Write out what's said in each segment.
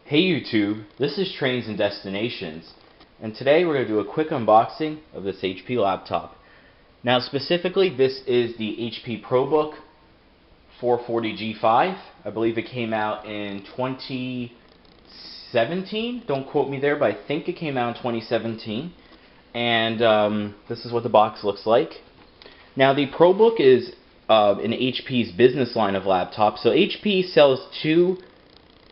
Hey YouTube, this is Trains and Destinations, and today we're going to do a quick unboxing of this HP laptop. Now specifically, this is the HP ProBook 440G5. I believe it came out in 2017. Don't quote me there, but I think it came out in 2017. And this is what the box looks like. Now the ProBook is in HP's business line of laptops. So HP sells two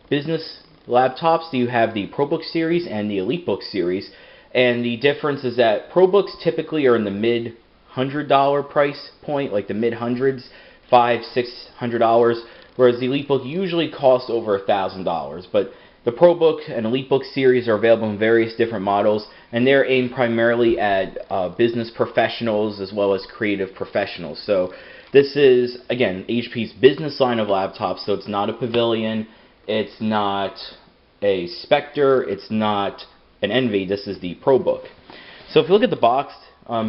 business laptops. You have the ProBook series and the EliteBook series, and the difference is that ProBooks typically are in the mid $100 price point, like the mid hundreds, $500–600, whereas the EliteBook usually costs over $1,000. But the ProBook and EliteBook series are available in various different models, and they're aimed primarily at business professionals as well as creative professionals. So this is, again, HP's business line of laptops, so it's not a Pavilion, it's not a Spectre, it's not an Envy. This is the ProBook. So if you look at the box,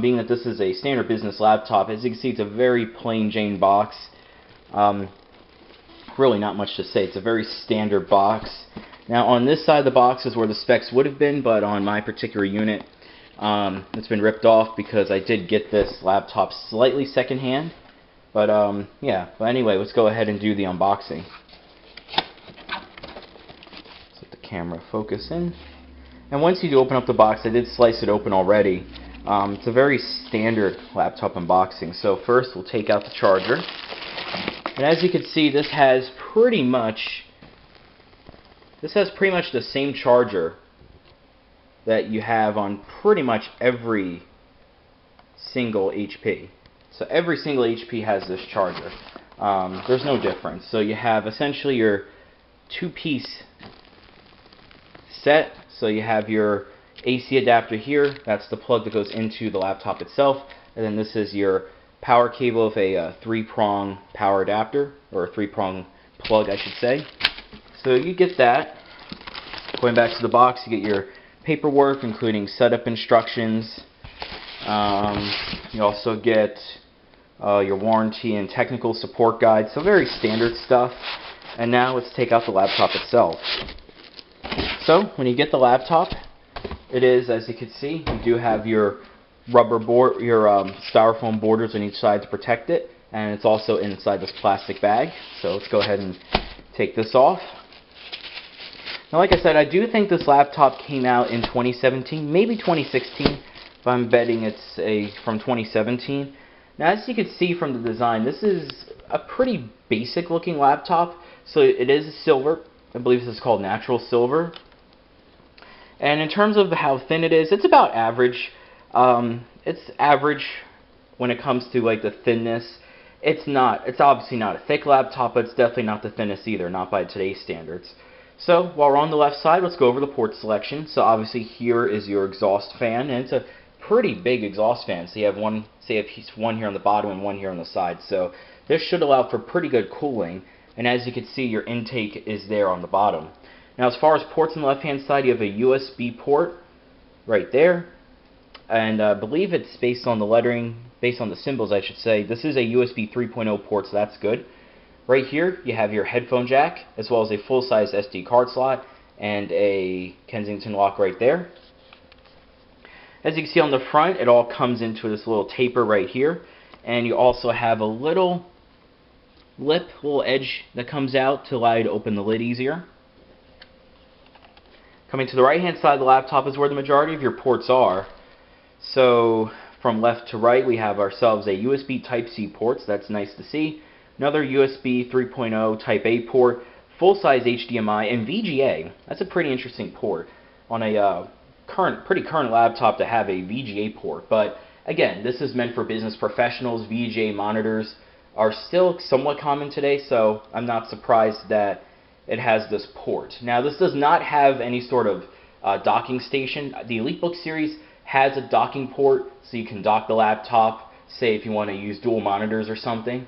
being that this is a standard business laptop, as you can see, it's a very plain Jane box. Really not much to say. It's a very standard box. Now on this side of the box is where the specs would have been, but on my particular unit, it's been ripped off because I did get this laptop slightly secondhand. But yeah. But anyway, let's go ahead and do the unboxing. Camera focus in, and once you do open up the box, I did slice it open already. It's a very standard laptop unboxing. So first we'll take out the charger, and as you can see, this has pretty much the same charger that you have on pretty much every single HP. So every single HP has this charger. There's no difference. So you have essentially your two-piece set. So you have your AC adapter here, that's the plug that goes into the laptop itself, and then this is your power cable of a three-prong power adapter, or a three-prong plug I should say. So you get that. Going back to the box, you get your paperwork including setup instructions. You also get your warranty and technical support guide, so very standard stuff. And now let's take out the laptop itself. So when you get the laptop, it is, as you can see, you do have your rubber board, your styrofoam borders on each side to protect it, and it's also inside this plastic bag. So let's go ahead and take this off. Now, like I said, I do think this laptop came out in 2017, maybe 2016, but I'm betting it's from 2017. Now, as you can see from the design, this is a pretty basic looking laptop. So it is silver. I believe this is called natural silver. And in terms of how thin it is, it's about average. It's average when it comes to like the thinness. It's obviously not a thick laptop, but it's definitely not the thinnest either, not by today's standards. So while we're on the left side, let's go over the port selection. So obviously here is your exhaust fan, and it's a pretty big exhaust fan. So you have one here on the bottom and one here on the side. So this should allow for pretty good cooling. And as you can see, your intake is there on the bottom. Now, as far as ports on the left-hand side, you have a USB port right there. And I believe it's based on the lettering, based on the symbols, I should say. This is a USB 3.0 port, so that's good. Right here, you have your headphone jack, as well as a full-size SD card slot and a Kensington lock right there. As you can see on the front, it all comes into this little taper right here. And you also have a little edge that comes out to allow you to open the lid easier. Coming to the right hand side of the laptop is where the majority of your ports are. So from left to right, we have ourselves a USB Type-C port, so that's nice to see. Another USB 3.0 Type A port, full-size HDMI, and VGA. That's a pretty interesting port on a pretty current laptop to have a VGA port. But again, this is meant for business professionals. VGA monitors are still somewhat common today, so I'm not surprised that it has this port. Now, this does not have any sort of docking station. The EliteBook series has a docking port, so you can dock the laptop, say if you want to use dual monitors or something.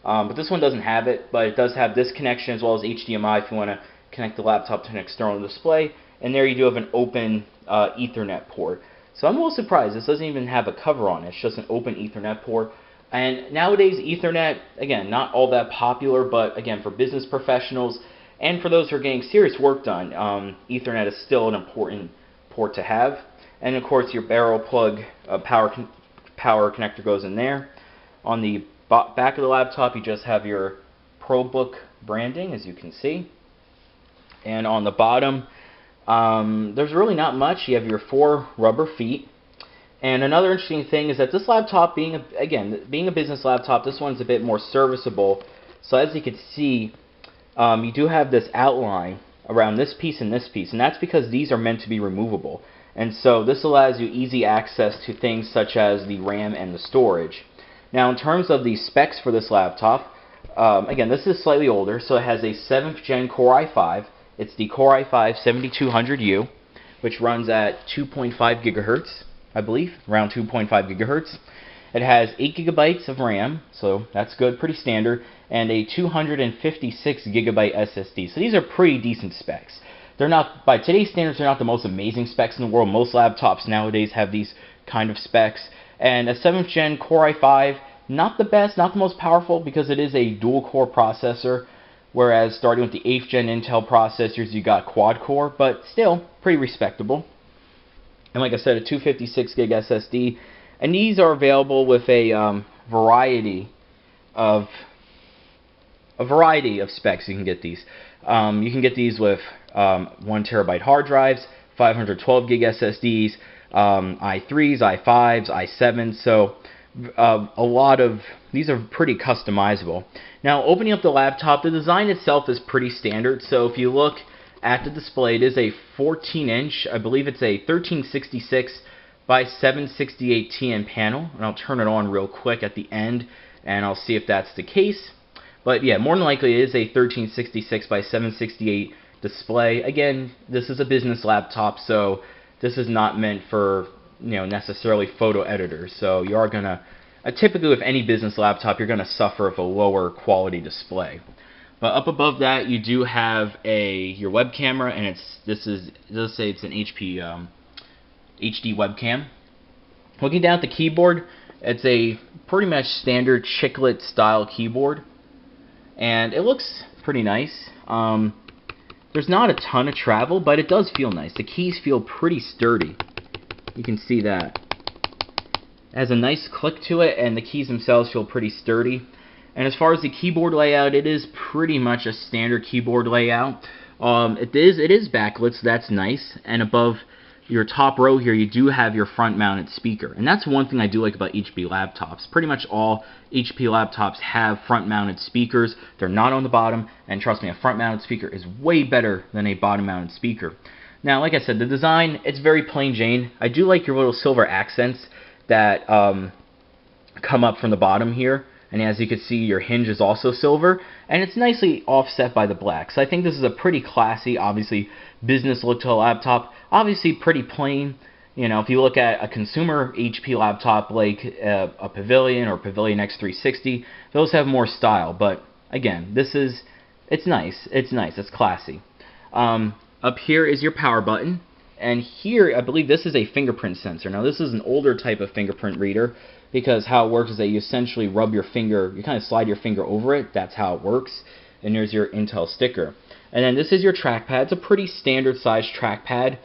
But this one doesn't have it, but it does have this connection as well as HDMI if you want to connect the laptop to an external display. And there you do have an open Ethernet port. So I'm a little surprised. This doesn't even have a cover on it. It's just an open Ethernet port. And nowadays, Ethernet, again, not all that popular, but again, for business professionals, And for those who are getting serious work done, Ethernet is still an important port to have. And of course your barrel plug power connector goes in there. On the back of the laptop you just have your ProBook branding, as you can see. And on the bottom, there's really not much. You have your 4 rubber feet. And another interesting thing is that this laptop, being a business laptop, this one's a bit more serviceable. So as you can see, you do have this outline around this piece and this piece, and that's because these are meant to be removable. And so this allows you easy access to things such as the RAM and the storage. Now in terms of the specs for this laptop, again, this is slightly older, so it has a 7th gen Core i5. It's the Core i5-7200U, which runs at 2.5 gigahertz, I believe, around 2.5 gigahertz. It has 8 gigabytes of RAM, so that's good, pretty standard, and a 256 gigabyte SSD. So these are pretty decent specs. They're not, by today's standards, they're not the most amazing specs in the world. Most laptops nowadays have these kind of specs. And a 7th gen Core i5, not the best, not the most powerful, because it is a dual core processor, whereas starting with the 8th gen Intel processors, you got quad core, but still pretty respectable. And like I said, a 256 gig SSD. And these are available with a variety of specs. You can get these. You can get these with 1 terabyte hard drives, 512 gig SSDs, i3s, i5s, i7s. So a lot of these are pretty customizable. Now, opening up the laptop, the design itself is pretty standard. So if you look at the display, it is a 14-inch, I believe it's a 1366 by 768 TN panel, and I'll turn it on real quick at the end, and I'll see if that's the case. But yeah, more than likely it is a 1366 by 768 display. Again, this is a business laptop, so this is not meant for, necessarily photo editors. So you are gonna, typically with any business laptop, you're gonna suffer with a lower quality display. But up above that, you do have your web camera, and it does say it's an HP HD webcam. Looking down at the keyboard, it's a pretty much standard chiclet style keyboard, and it looks pretty nice. There's not a ton of travel, but it does feel nice. The keys feel pretty sturdy. You can see that. It has a nice click to it, and the keys themselves feel pretty sturdy. And as far as the keyboard layout, it is pretty much a standard keyboard layout. It is backlit, so that's nice. And above your top row here, you do have your front-mounted speaker. And that's one thing I do like about HP laptops. Pretty much all HP laptops have front-mounted speakers. They're not on the bottom, and trust me, a front-mounted speaker is way better than a bottom-mounted speaker. Now, like I said, the design, it's very plain Jane. I do like your little silver accents that come up from the bottom here. And as you can see, your hinge is also silver, and it's nicely offset by the black. So I think this is a pretty classy, obviously, business look to a laptop. Obviously pretty plain. If you look at a consumer HP laptop like a Pavilion or Pavilion X360, those have more style. But again, it's nice. It's classy. Up here is your power button, and here I believe this is a fingerprint sensor. Now this is an older type of fingerprint reader, because how it works is that you essentially rub your finger, you kind of slide your finger over it. That's how it works. And there's your Intel sticker. And then this is your trackpad. It's a pretty standard sized trackpad.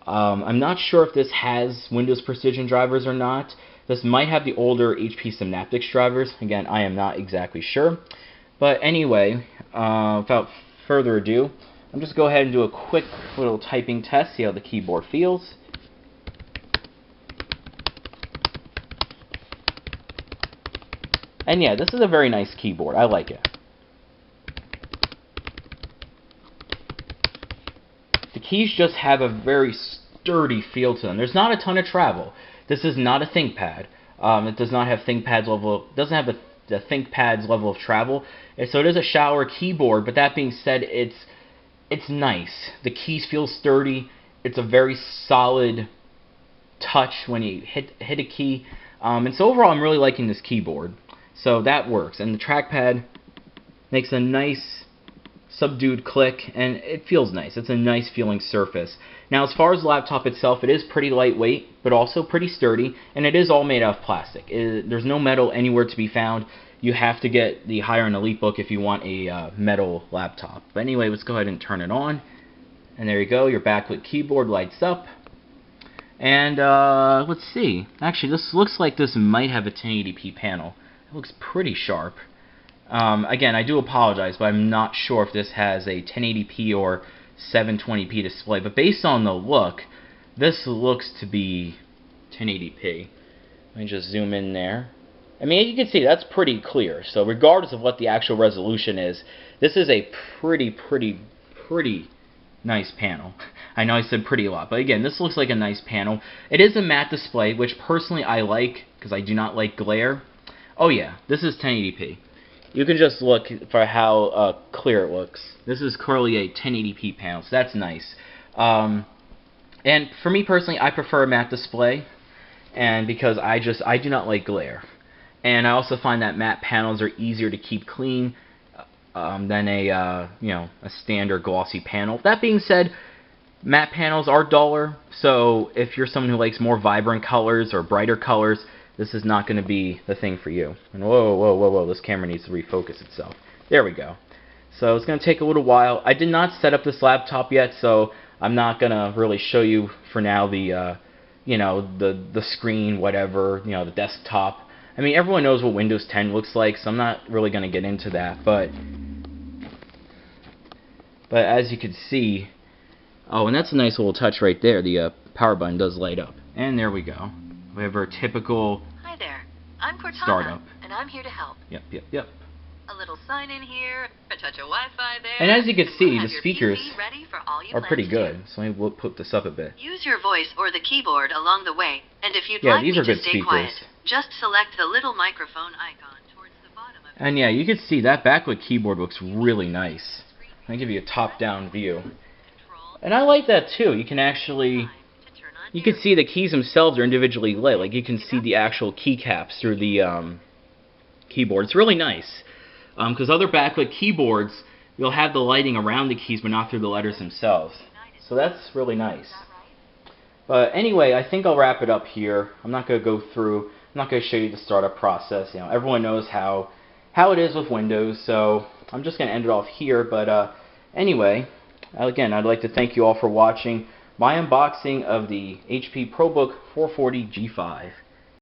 I'm not sure if this has Windows Precision drivers or not. This might have the older HP Synaptics drivers. Again, I am not exactly sure. But anyway, without further ado, I'm just go ahead and do a quick little typing test, see how the keyboard feels. And yeah, this is a very nice keyboard. I like it. The keys just have a very sturdy feel to them. There's not a ton of travel. This is not a ThinkPad. It does not have ThinkPad's level. Doesn't have the ThinkPad's level of travel. And so it is a shower keyboard. But that being said, it's nice. The keys feel sturdy. It's a very solid touch when you hit a key. And so overall, I'm really liking this keyboard. So that works, and the trackpad makes a nice subdued click, and it feels nice. It's a nice feeling surface. Now, as far as the laptop itself, it is pretty lightweight, but also pretty sturdy, and it is all made out of plastic. There's no metal anywhere to be found. you have to get the higher end EliteBook if you want a metal laptop. But anyway, let's go ahead and turn it on. And there you go, your backlit keyboard lights up. And let's see. Actually, this looks like this might have a 1080p panel. It looks pretty sharp. Again, I do apologize, but I'm not sure if this has a 1080p or 720p display. But based on the look, this looks to be 1080p. Let me just zoom in there. I mean, you can see that's pretty clear. So regardless of what the actual resolution is, this is a pretty nice panel. I know I said pretty a lot, but again, this looks like a nice panel. It is a matte display, which personally I like because I do not like glare. Oh yeah, this is 1080p. You can just look for how clear it looks. This is clearly a 1080p panel, so that's nice. And for me personally, I prefer a matte display, and because I do not like glare. And I also find that matte panels are easier to keep clean than a standard glossy panel. That being said, matte panels are duller, so if you're someone who likes more vibrant colors or brighter colors, this is not going to be the thing for you. And whoa, this camera needs to refocus itself. There we go. So it's going to take a little while. I did not set up this laptop yet, so I'm not going to really show you for now the the screen, whatever, the desktop. I mean, everyone knows what Windows 10 looks like, so I'm not really going to get into that. But as you can see, oh, and that's a nice little touch right there. The power button does light up. And there we go. We have our typical Hi there, I'm Cortana, startup. And I'm here to help. Yep. A little sign in here, a touch of Wi-Fi there. And as you can see, We'll the speakers are pretty good. So let me put this up a bit. Use your voice or the keyboard along the way, and if you'd Yeah, like these me are to good stay speakers. quiet, just select the little microphone icon towards the bottom of And yeah, you can see that backlit keyboard looks really nice. Let me give you a top-down view. And I like that too. You can actually, you can see the keys themselves are individually lit. Like you can see the actual keycaps through the keyboard. It's really nice. Because other backlit keyboards, you'll have the lighting around the keys but not through the letters themselves. So that's really nice. But anyway, I think I'll wrap it up here. I'm not going to go through, I'm not going to show you the startup process. Everyone knows how it is with Windows, so I'm just going to end it off here. But anyway, again, I'd like to thank you all for watching my unboxing of the HP ProBook 440 G5.